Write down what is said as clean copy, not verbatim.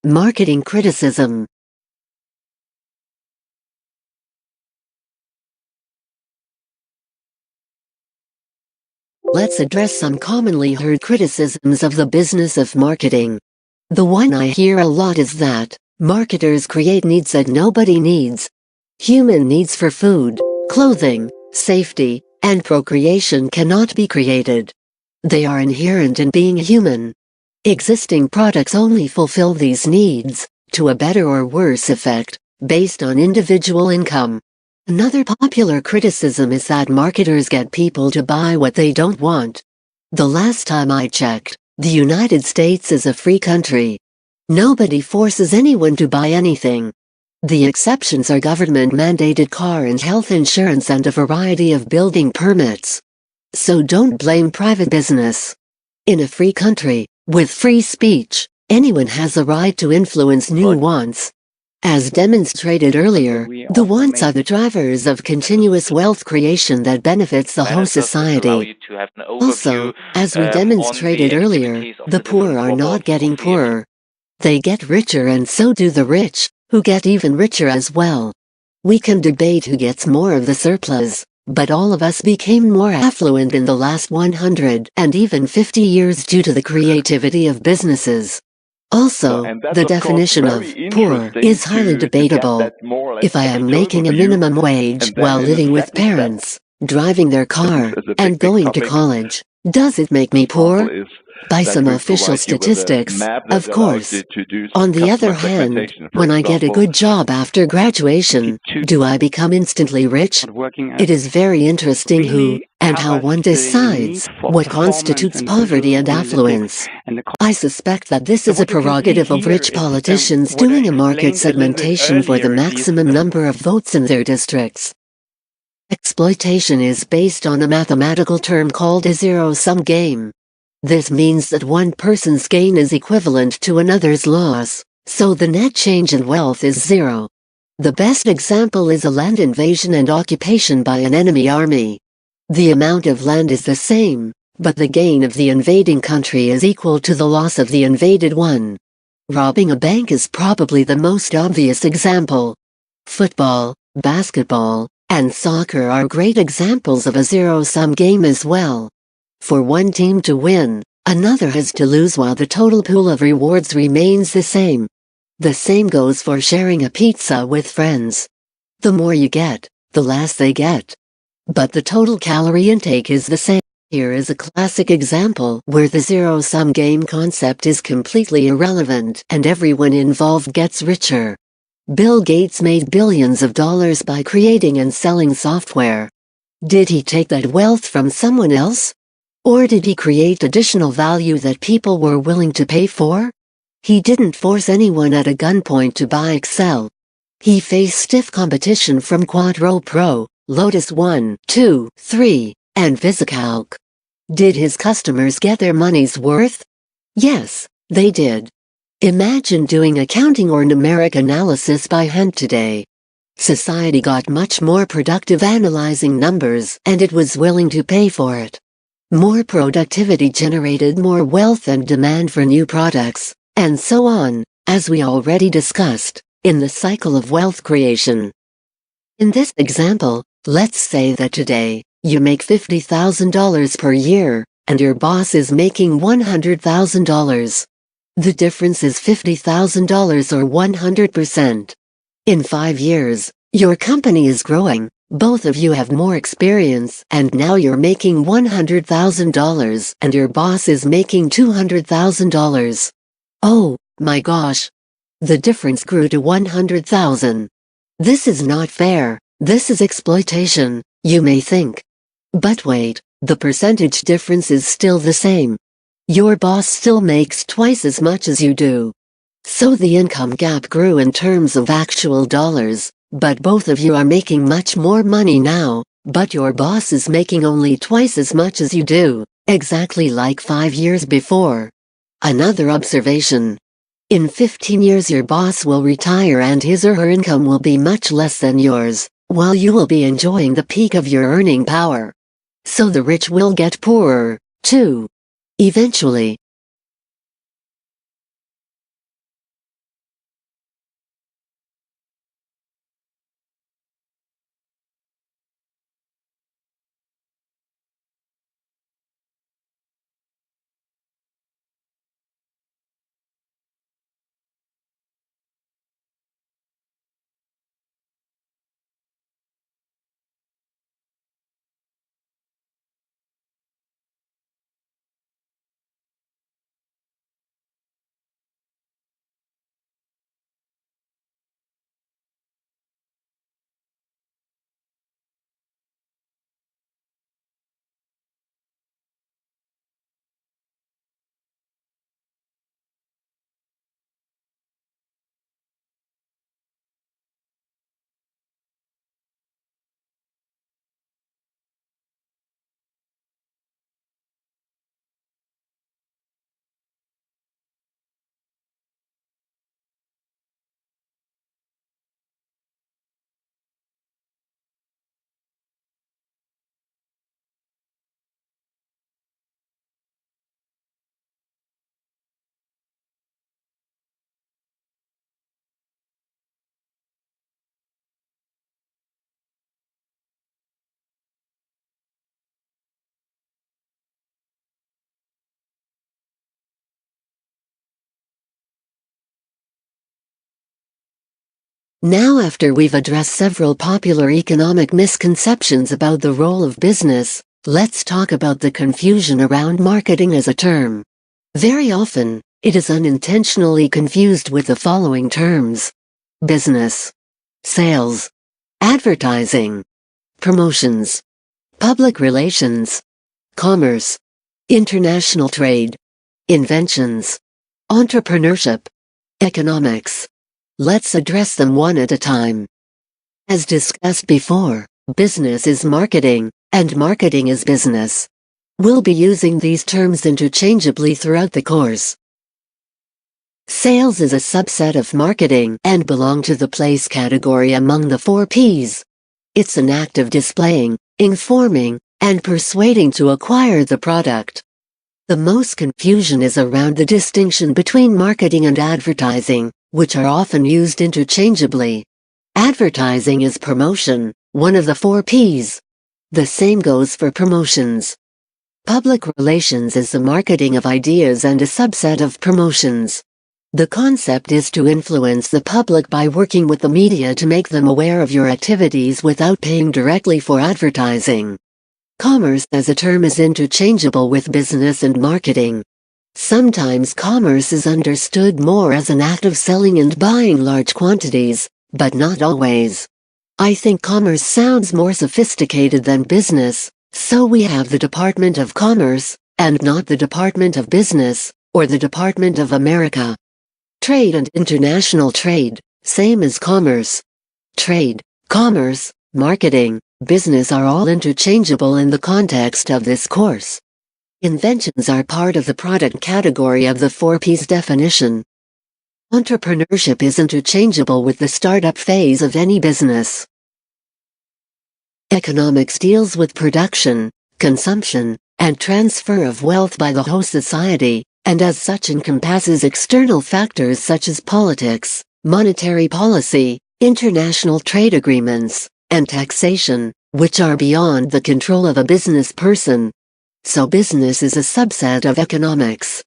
Marketing criticism. Let's address some commonly heard criticisms of the business of marketing. The one I hear a lot is that marketers create needs that nobody needs. Human needs for food, clothing, safety, and procreation cannot be created. They are inherent in being human. Existing products only fulfill these needs, to a better or worse effect, based on individual income. Another popular criticism is that marketers get people to buy what they don't want. The last time I checked, the United States is a free country. Nobody forces anyone to buy anything. The exceptions are government-mandated car and health insurance and a variety of building permits. So don't blame private business. In a free country, with free speech, anyone has a right to influence new wants. As demonstrated earlier, the wants are the drivers of continuous wealth creation that benefits the whole society. Also, as we demonstrated earlier, the poor are not getting poorer. They get richer and so do the rich, who get even richer as well. We can debate who gets more of the surplus, but all of us became more affluent in the last 100 and even 50 years due to the creativity of businesses. Also, the definition of poor is highly debatable. If I am making a minimum wage while living with parents, driving their car, and going to college, does it make me poor? By some official statistics, of course. On the other hand, when I get a good job after graduation, do I become instantly rich? It is very interesting who and how one decides what constitutes poverty and affluence. I suspect that this is a prerogative of rich politicians doing a market segmentation for the maximum number of votes in their districts. Exploitation is based on a mathematical term called a zero-sum game. This means that one person's gain is equivalent to another's loss, so the net change in wealth is zero. The best example is a land invasion and occupation by an enemy army. The amount of land is the same, but the gain of the invading country is equal to the loss of the invaded one. Robbing a bank is probably the most obvious example. Football, basketball, and soccer are great examples of a zero-sum game as well. For one team to win, another has to lose while the total pool of rewards remains the same. The same goes for sharing a pizza with friends. The more you get, the less they get. But the total calorie intake is the same. Here is a classic example where the zero-sum game concept is completely irrelevant and everyone involved gets richer. Bill Gates made billions of dollars by creating and selling software. Did he take that wealth from someone else? Or did he create additional value that people were willing to pay for? He didn't force anyone at a gunpoint to buy Excel. He faced stiff competition from Quadro Pro, Lotus 1, 2, 3, and VisiCalc. Did his customers get their money's worth? Yes, they did. Imagine doing accounting or numeric analysis by hand today. Society got much more productive analyzing numbers, and it was willing to pay for it. More productivity generated more wealth and demand for new products, and so on, as we already discussed, in the cycle of wealth creation. In this example, let's say that today, you make $50,000 per year, and your boss is making $100,000. The difference is $50,000 or 100%. In 5 years, your company is growing. Both of you have more experience and now you're making $100,000 and your boss is making $200,000. Oh, my gosh. The difference grew to $100,000. This is not fair, this is exploitation, you may think. But wait, the percentage difference is still the same. Your boss still makes twice as much as you do. So the income gap grew in terms of actual dollars. But both of you are making much more money now, but your boss is making only twice as much as you do, exactly like 5 years before. Another observation. In 15 years your boss will retire and his or her income will be much less than yours, while you will be enjoying the peak of your earning power. So the rich will get poorer, too. Eventually. Now, after we've addressed several popular economic misconceptions about the role of business, let's talk about the confusion around marketing as a term. Very often, it is unintentionally confused with the following terms: business, sales, advertising, promotions, public relations, commerce, international trade, inventions, entrepreneurship, economics. Let's address them one at a time. As discussed before, business is marketing, and marketing is business. We'll be using these terms interchangeably throughout the course. Sales is a subset of marketing and belong to the place category among the 4 Ps. It's an act of displaying, informing, and persuading to acquire the product. The most confusion is around the distinction between marketing and advertising, which are often used interchangeably. Advertising is promotion, one of the 4 Ps. The same goes for promotions. Public relations is the marketing of ideas and a subset of promotions. The concept is to influence the public by working with the media to make them aware of your activities without paying directly for advertising. Commerce as a term is interchangeable with business and marketing. Sometimes commerce is understood more as an act of selling and buying large quantities, but not always. I think commerce sounds more sophisticated than business, so we have the Department of Commerce, and not the Department of Business, or the Department of America. Trade and international trade, same as commerce. Trade, commerce, marketing, business are all interchangeable in the context of this course. Inventions are part of the product category of the 4 Ps definition. Entrepreneurship is interchangeable with the startup phase of any business. Economics deals with production, consumption, and transfer of wealth by the host society, and as such encompasses external factors such as politics, monetary policy, international trade agreements, and taxation, which are beyond the control of a business person. So business is a subset of economics.